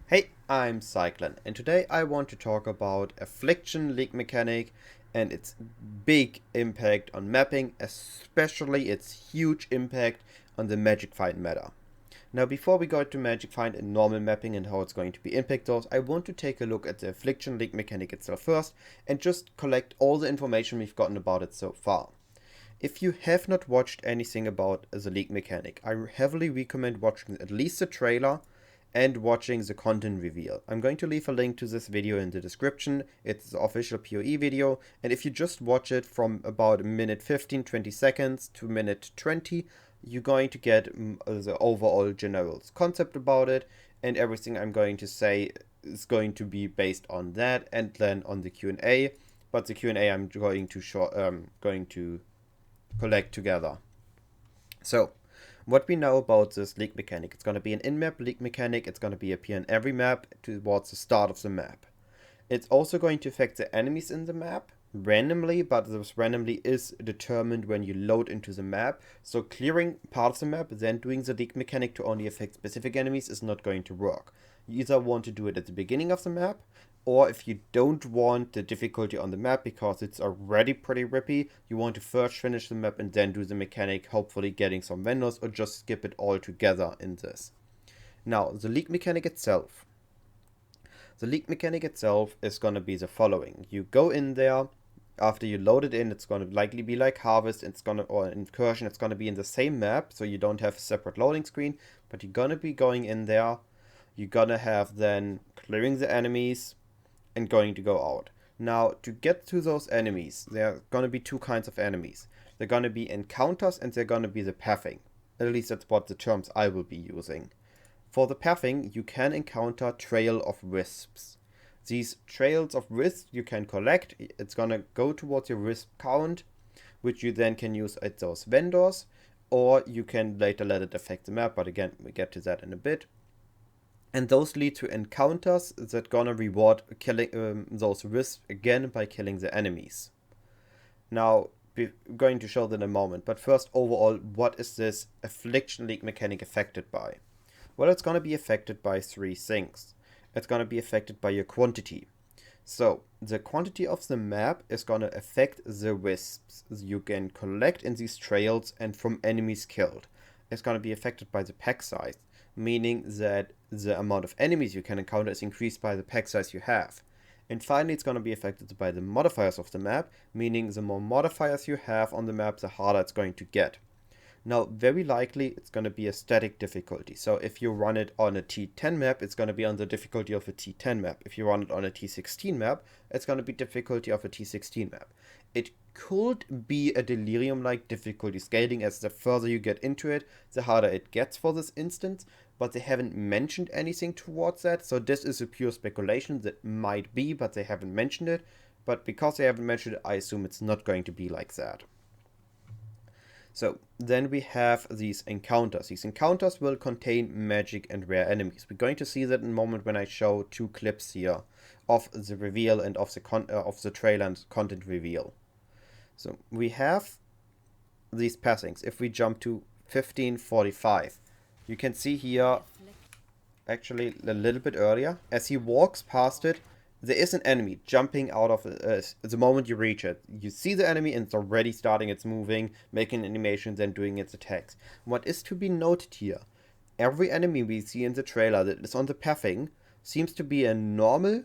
Hey, I'm Cyclone, and today I want to talk about Affliction League mechanic and its big impact on mapping, especially its huge impact on the Magic Find meta. Now, before we go to Magic Find and normal mapping and how it's going to be impact those, I want to take a look at the Affliction League mechanic itself first and just collect all the information we've gotten about it so far. If you have not watched anything about the League mechanic, I heavily recommend watching at least the trailer and watching the content reveal. I'm going to leave a link to this video in the description. It's the official PoE video, and if you just watch it from about a minute 15, 20 seconds to minute 20, you're going to get the overall general concept about it, and everything I'm going to say is going to be based on that and then on the Q&A, but the Q&A I'm going to collect together. So, what we know about this league mechanic, it's going to be an in-map league mechanic, it's going to be appear in every map towards the start of the map. It's also going to affect the enemies in the map randomly, but this randomly is determined when you load into the map. So clearing part of the map, then doing the league mechanic to only affect specific enemies is not going to work. You either want to do it at the beginning of the map, or if you don't want the difficulty on the map because it's already pretty rippy, you want to first finish the map and then do the mechanic, hopefully getting some vendors, or just skip it all together in this. Now, the league mechanic itself. The league mechanic itself is going to be the following. You go in there, after you load it in, it's going to likely be like Harvest, or Incursion, it's going to be in the same map, so you don't have a separate loading screen, but you're going to be going in there, you're going to have then clearing the enemies, and going to go out. Now, to get to those enemies, there are going to be two kinds of enemies. They're going to be encounters and they're going to be the pathing. At least that's what the terms I will be using. For the pathing, you can encounter Trail of Wisps. These trails of wisps you can collect. It's going to go towards your wisp count, which you then can use at those vendors, or you can later let it affect the map, but again, we get to that in a bit. And those lead to encounters that gonna reward killing those wisps again by killing the enemies. Now, we're going to show that in a moment, but first, overall, what is this Affliction League mechanic affected by? Well, it's gonna be affected by three things. It's gonna be affected by your quantity. So, the quantity of the map is gonna affect the wisps you can collect in these trails and from enemies killed. It's gonna be affected by the pack size, meaning that the amount of enemies you can encounter is increased by the pack size you have. And finally, it's going to be affected by the modifiers of the map, meaning the more modifiers you have on the map, the harder it's going to get. Now, very likely, it's going to be a static difficulty. So if you run it on a T10 map, it's going to be on the difficulty of a T10 map. If you run it on a T16 map, it's going to be difficulty of a T16 map. It could be a delirium-like difficulty scaling, as the further you get into it, the harder it gets for this instance, but they haven't mentioned anything towards that, so this is a pure speculation that might be, but they haven't mentioned it. But because they haven't mentioned it, I assume it's not going to be like that. So then we have these encounters. These encounters will contain magic and rare enemies. We're going to see that in a moment when I show two clips here of the reveal and of the trailer and content reveal. So we have these passings. If we jump to 1545, you can see here, actually a little bit earlier, as he walks past it, there is an enemy jumping out of the moment you reach it. You see the enemy and it's already starting its moving, making animations and doing its attacks. What is to be noted here, every enemy we see in the trailer that is on the pathing seems to be a normal,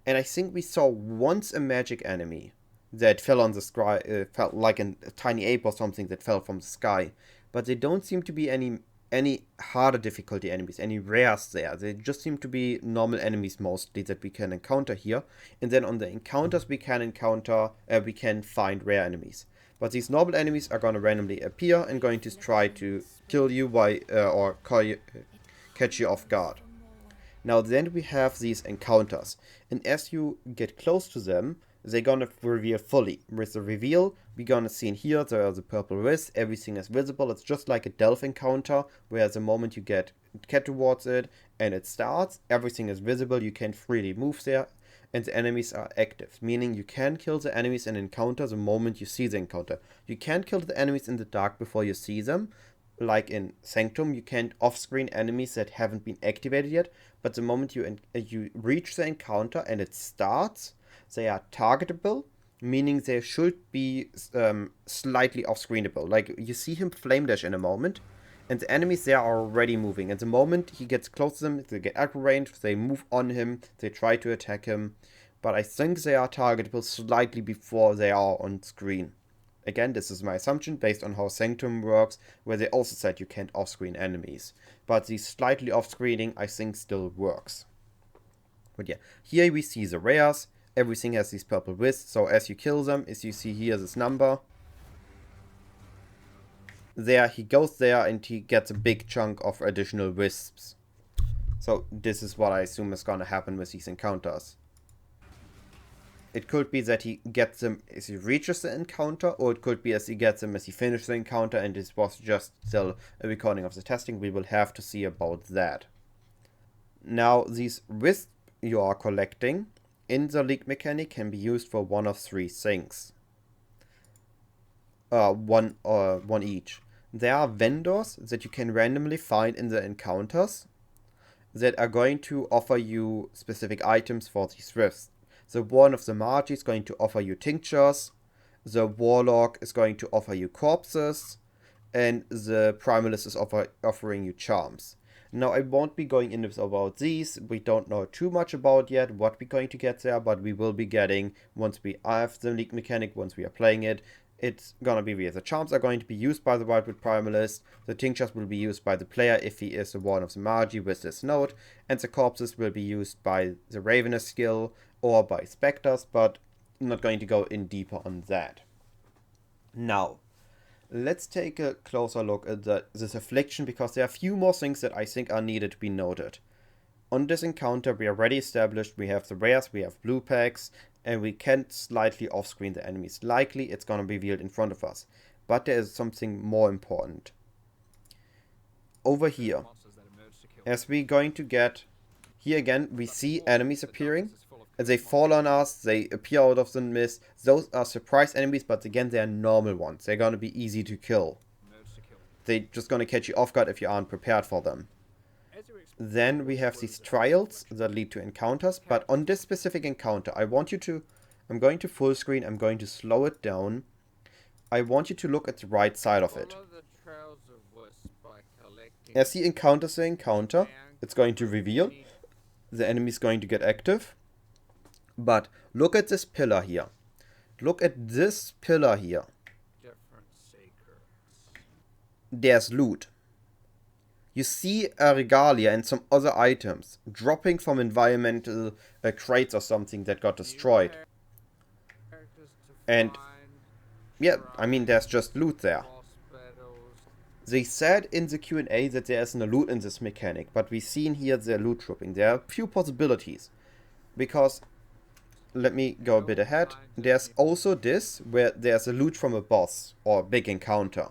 and I think we saw once a magic enemy that fell on the sky, felt like a tiny ape or something that fell from the sky. But there don't seem to be any harder difficulty enemies, any rares there. They just seem to be normal enemies mostly that we can encounter here. And then on the encounters we can find rare enemies. But these normal enemies are going to randomly appear and going to try to kill you or catch you off guard. Now then we have these encounters, and as you get close to them, they're gonna reveal fully. With the reveal, we're gonna see in here, there are the purple wisps, everything is visible. It's just like a Delph encounter, where the moment you get towards it and it starts, everything is visible, you can freely move there, and the enemies are active, meaning you can kill the enemies and encounter the moment you see the encounter. You can't kill the enemies in the dark before you see them, like in Sanctum, you can't off-screen enemies that haven't been activated yet, but the moment you reach the encounter and it starts, they are targetable, meaning they should be slightly off-screenable. Like, you see him flame dash in a moment, and the enemies there are already moving. And the moment he gets close to them, they get aggro ranged, they move on him, they try to attack him, but I think they are targetable slightly before they are on screen. Again, this is my assumption based on how Sanctum works, where they also said you can't off-screen enemies. But the slightly off-screening, I think, still works. But yeah, here we see the rares. Everything has these purple wisps, so as you kill them, as you see here, this number. There, he goes there and he gets a big chunk of additional wisps. So this is what I assume is gonna happen with these encounters. It could be that he gets them as he reaches the encounter, or it could be as he gets them as he finishes the encounter, and this was just still a recording of the testing. We will have to see about that. Now, these wisps you are collecting in the league mechanic can be used for one of three things. One each. There are vendors that you can randomly find in the encounters that are going to offer you specific items for these wisps. The Warden of the Magi is going to offer you tinctures, the Warlock is going to offer you corpses, and the Primalist is offering you charms. Now, I won't be going into about these. We don't know too much about yet what we're going to get there, but we will be getting, once we have the league mechanic, once we are playing it, it's gonna be weird. The charms are going to be used by the Wildwood Primalist, the tinctures will be used by the player if he is the Warden of the Magi with this note, and the corpses will be used by the Ravenous skill or by Spectres, but I'm not going to go in deeper on that. Now, let's take a closer look at this affliction, because there are a few more things that I think are needed to be noted. On this encounter, we are already established, we have the rares, we have blue packs, and we can slightly off-screen the enemies. Likely, it's gonna be revealed in front of us. But there is something more important. Over here, as we're going to get, here again, we see enemies appearing. As they fall on us, they appear out of the mist. Those are surprise enemies, but again, they are normal ones. They're gonna be easy to kill. They're just gonna catch you off guard if you aren't prepared for them. Then we have these trials that lead to encounters, but on this specific encounter, I'm going to full screen, I'm going to slow it down. I want you to look at the right side of it. As he encounters the encounter, it's going to reveal. The enemy is going to get active. But look at this pillar here. Look at this pillar here. There's loot. You see a regalia and some other items dropping from environmental crates or something that got destroyed. And yeah, I mean, there's just loot there. They said in the Q&A that there isn't a loot in this mechanic, but we've seen here the loot dropping. There are a few possibilities. Because, let me go a bit ahead, there's also this, where there's a loot from a boss, or a big encounter.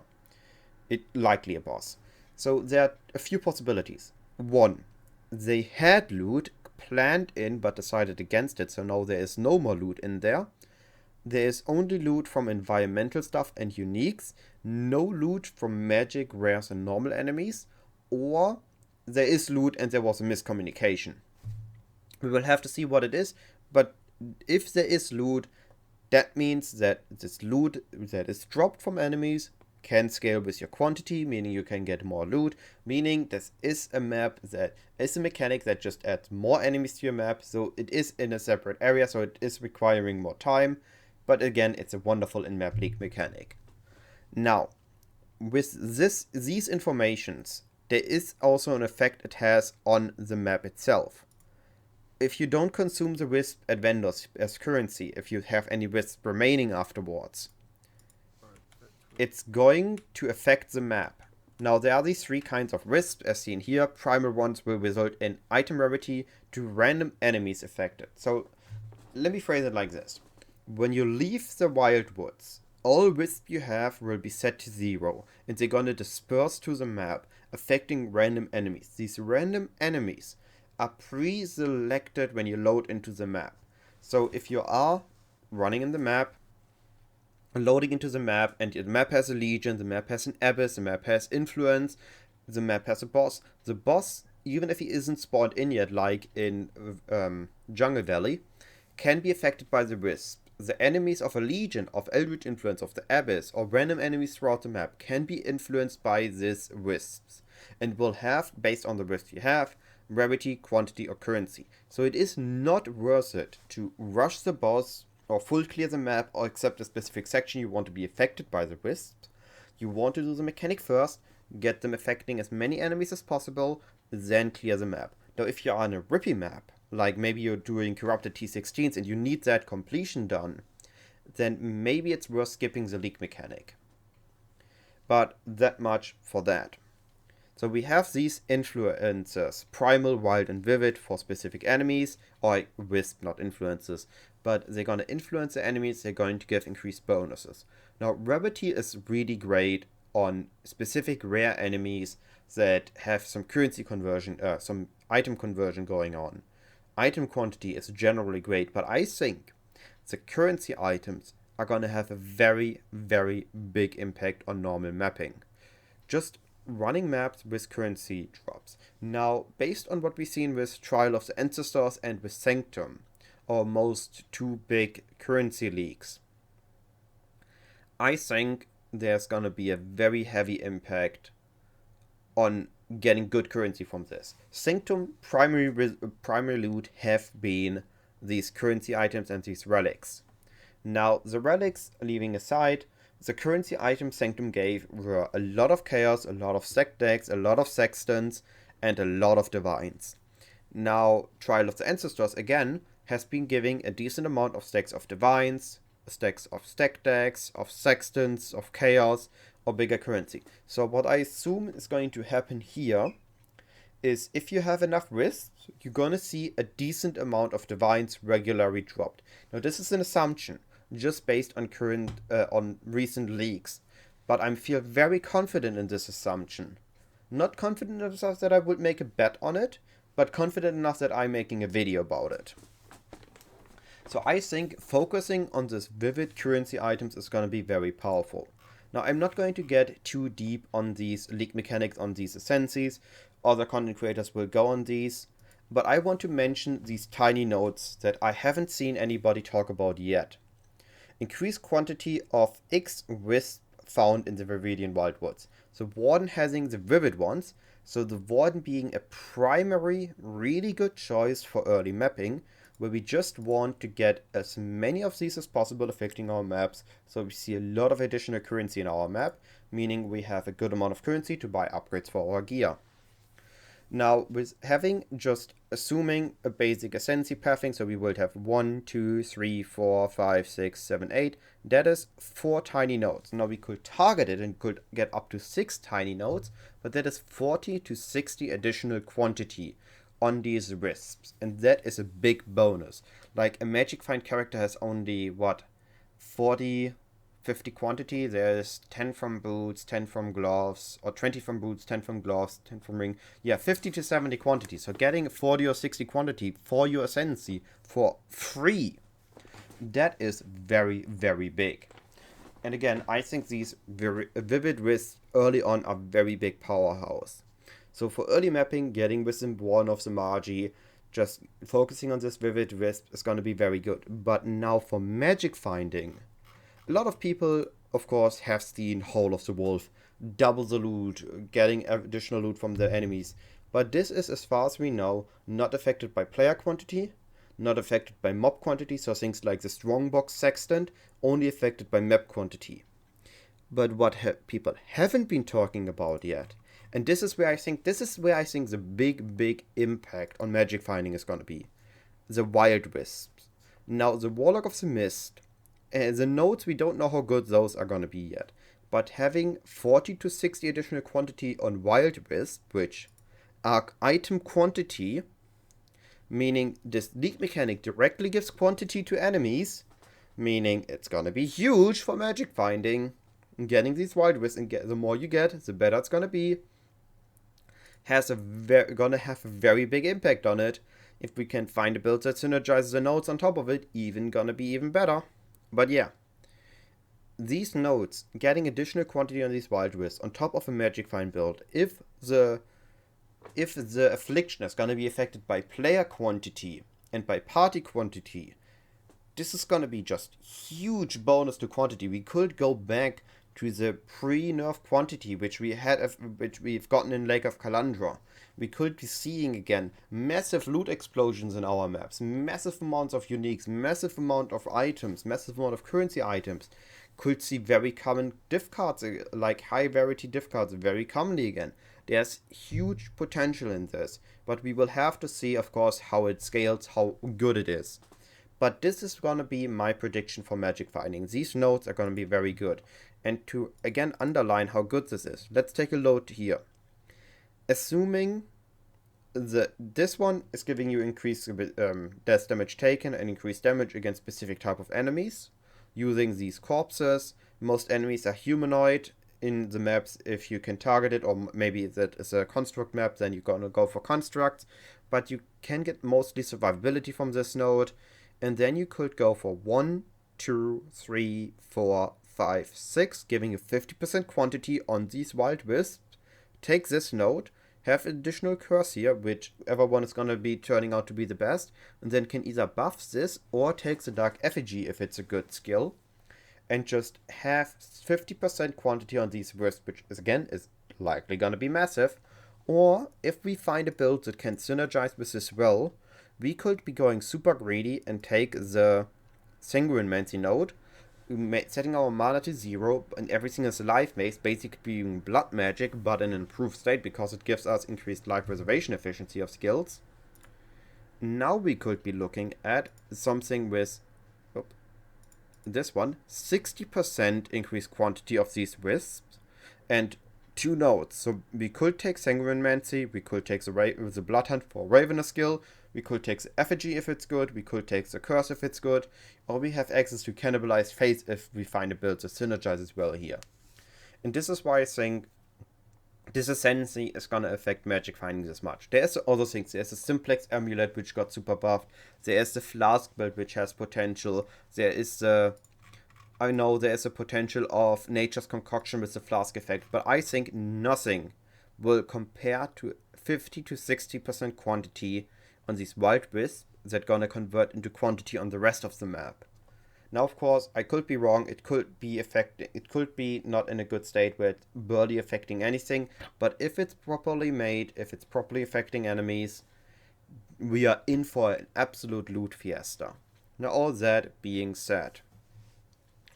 Likely a boss. So there are a few possibilities. One, they had loot planned in, but decided against it, so now there is no more loot in there. There is only loot from environmental stuff and uniques, no loot from magic, rares, and normal enemies, or there is loot and there was a miscommunication. We will have to see what it is, but if there is loot, that means that this loot that is dropped from enemies can scale with your quantity, meaning you can get more loot, meaning this is a map that is a mechanic that just adds more enemies to your map, so it is in a separate area, so it is requiring more time, but again, it's a wonderful in-map league mechanic. Now, with these informations, there is also an effect it has on the map itself. If you don't consume the wisp at vendors as currency, if you have any wisp remaining afterwards, it's going to affect the map. Now, there are these three kinds of wisps, as seen here. Primal ones will result in item rarity to random enemies affected. So, let me phrase it like this. When you leave the Wildwoods, all wisps you have will be set to 0, and they're gonna disperse to the map, affecting random enemies. These random enemies are pre-selected when you load into the map. So, if you are running in the map, loading into the map, and the map has a legion, the map has an abyss, the map has influence, the map has a boss. The boss, even if he isn't spawned in yet, like in Jungle Valley, can be affected by the Wisp. The enemies of a legion, of Eldritch Influence, of the Abyss, or random enemies throughout the map can be influenced by these Wisps, and will have, based on the Wisp you have, rarity, quantity, or currency. So it is not worth it to rush the boss, or full clear the map, or accept a specific section you want to be affected by the Wisps. You want to do the mechanic first, get them affecting as many enemies as possible, then clear the map. Now if you're on a rippy map, like maybe you're doing corrupted T16s and you need that completion done, then maybe it's worth skipping the leak mechanic. But that much for that. So we have these influences, primal, wild, and vivid for specific enemies, or wisp, not influences, but they're going to influence the enemies, they're going to give increased bonuses. Now Rarity is really great on specific rare enemies that have some currency conversion, some item conversion going on. Item quantity is generally great, but I think the currency items are going to have a very, very big impact on normal mapping. Just running maps with currency drops. Now, based on what we've seen with Trial of the Ancestors and with Sanctum, our most two big currency leaks, I think there's going to be a very heavy impact on getting good currency from this. Sanctum primary loot have been these currency items and these relics. Now, the relics, leaving aside, the currency items Sanctum gave were a lot of chaos, a lot of sect decks, a lot of sextants, and a lot of divines. Now, Trial of the Ancestors, again, has been giving a decent amount of stacks of divines, stacks of stack decks, of sextants, of chaos, or bigger currency. So what I assume is going to happen here is if you have enough Wisps, you're going to see a decent amount of divines regularly dropped. Now this is an assumption, just based on on recent leaks, but I feel very confident in this assumption. Not confident enough that I would make a bet on it, but confident enough that I'm making a video about it. So I think focusing on this vivid currency items is going to be very powerful. Now I'm not going to get too deep on these leak mechanics, on these essences. Other content creators will go on these, but I want to mention these tiny notes that I haven't seen anybody talk about yet. Increased quantity of X Wisp found in the Viridian Wildwoods. So Warden having the vivid ones, so the Warden being a primary, really good choice for early mapping, where we just want to get as many of these as possible affecting our maps, so we see a lot of additional currency in our map, meaning we have a good amount of currency to buy upgrades for our gear. Now, with having just assuming a basic ascendancy pathing, so we will have 1, 2, 3, 4, 5, 6, 7, 8, that is 4 tiny nodes. Now we could target it and could get up to 6 tiny nodes, but that is 40 to 60 additional quantity on these Wisps, and that is a big bonus. Like a Magic Find character has only, what, 40, 50 quantity. There's 10 from boots, 10 from gloves, or 20 from boots, 10 from gloves, 10 from ring. Yeah, 50 to 70 quantity. So getting 40 or 60 quantity for your ascendancy for free, that is very, very big. And again, I think these vivid Wisps early on are very big powerhouse. So for early mapping, getting within one of the Magi, just focusing on this vivid Wisp is going to be very good. But now for magic finding, a lot of people, of course, have seen Howl of the Wolf, double the loot, getting additional loot from the enemies. But this is, as far as we know, not affected by player quantity, not affected by mob quantity, so things like the Strongbox Sextant, only affected by map quantity. But what people haven't been talking about yet, and this is where I think the big impact on magic finding is going to be, the Wild Wisps. Now, the Warlock of the Mist, the nodes, we don't know how good those are going to be yet, but having 40 to 60 additional quantity on Wild Wisp, which are item quantity, meaning this leak mechanic directly gives quantity to enemies, meaning it's going to be huge for magic finding. Getting these Wild Wisps, and the more you get, the better it's going to be, gonna have a very big impact on it. If we can find a build that synergizes the nodes on top of it, even gonna be even better. But yeah, these nodes getting additional quantity on these Wild Wisps on top of a Magic Find build, if the Affliction is going to be affected by player quantity and by party quantity, this is going to be just huge bonus to quantity. We could go back to the pre-nerf quantity which we've gotten in Lake of Kalandra. We could be seeing again massive loot explosions in our maps, massive amounts of uniques, massive amount of items, massive amount of currency items. Could see very common diff cards, like high Rarity diff cards, very commonly again. There's huge potential in this, but we will have to see, of course, how it scales, how good it is. But this is going to be my prediction for Magic Finding. These nodes are going to be very good. And to, again, underline how good this is, let's take a load here. Assuming this one is giving you increased death damage taken and increased damage against specific type of enemies, using these corpses. Most enemies are humanoid in the maps if you can target it, or maybe that is a construct map, then you're gonna go for constructs. But you can get mostly survivability from this node. And then you could go for 1, 2, 3, 4, 5, 6, giving you 50% quantity on these Wild Wisps. Take this node, have additional curse here, whichever one is going to be turning out to be the best, and then can either buff this or take the Dark Effigy if it's a good skill, and just have 50% quantity on these Wisps, which is, again, is likely going to be massive. Or if we find a build that can synergize with this well, we could be going super greedy and take the Sanguinmancy node, setting our mana to 0, and everything is life based, basically being blood magic, but in an improved state because it gives us increased life preservation efficiency of skills. Now we could be looking at something with this one, 60% increased quantity of these Wisps, and 2 nodes. So we could take Sanguinmancy, we could take the Blood Hunt for Ravener skill, we could take the Effigy if it's good, we could take the Curse if it's good, or we have access to Cannibalized Face if we find a build that synergizes well here. And this is why I think this Ascendancy is gonna affect Magic Finding this much. There's other things. There's a Simplex Amulet which got super buffed. There's the Flask build which has potential. There is I know there is a potential of Nature's Concoction with the Flask effect, but I think nothing will compare to 50 to 60% quantity on these Wild Wisps that gonna convert into quantity on the rest of the map. Now, of course, I could be wrong. It could be not in a good state where it's barely affecting anything. But if it's properly made, if it's properly affecting enemies, we are in for an absolute loot fiesta. Now, all that being said,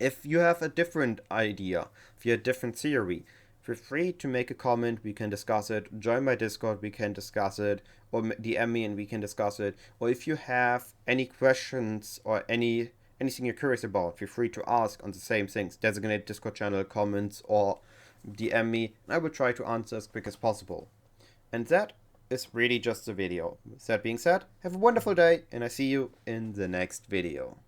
if you have a different idea, if you have a different theory, feel free to make a comment. We can discuss it. Join my Discord. We can discuss it. Or DM me and we can discuss it. Or if you have any questions or anything you're curious about, feel free to ask on the same things. Designate Discord channel, comments, or DM me, and I will try to answer as quick as possible. And that is really just the video. With that being said, have a wonderful day, and I see you in the next video.